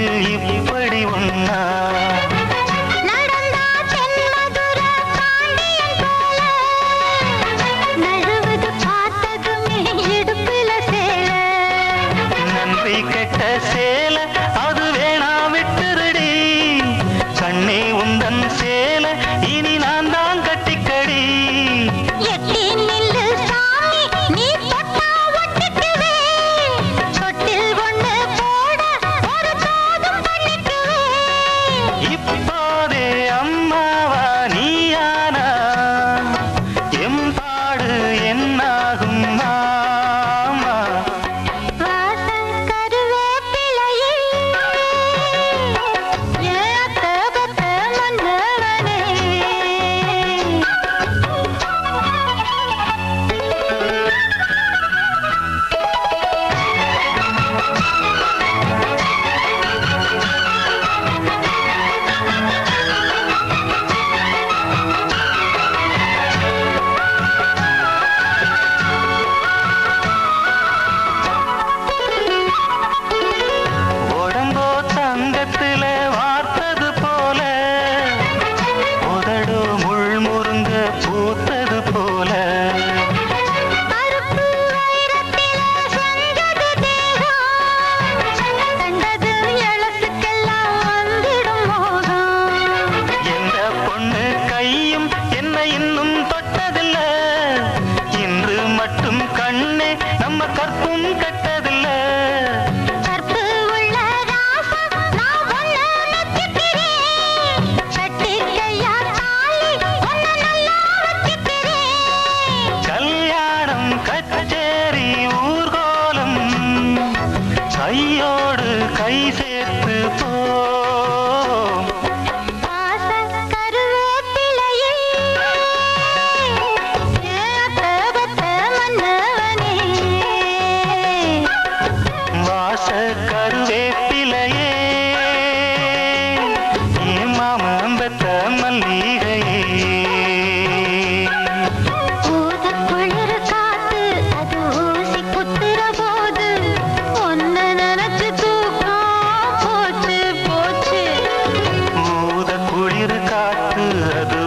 இப்படி ஒன்னா நன்றி கெட்ட சேல அது வேணா விட்டுருடி கண்ணே உந்தன் சேல இனி நான் தான் கட்டிக்கடி இப்போதே அம்மாவா நீயானா எம்பாடு என்னாகும் மாமா தங்கத்துல வார்த்தது போல உதடு முள்முருங்க பூத்தது போல எந்த பொண்ணு கையும் என்ன இன்னும் தொட்டதில்ல இன்று மட்டும் கண்ணே நம்ம கற்பும் கட்டதில்ல கச்சேரி ஊர்கோலம் கையோடு கை சேர்த்து போ வாச கருவேப்பிலையே மாமன் பெத்த மல்லிகையே அது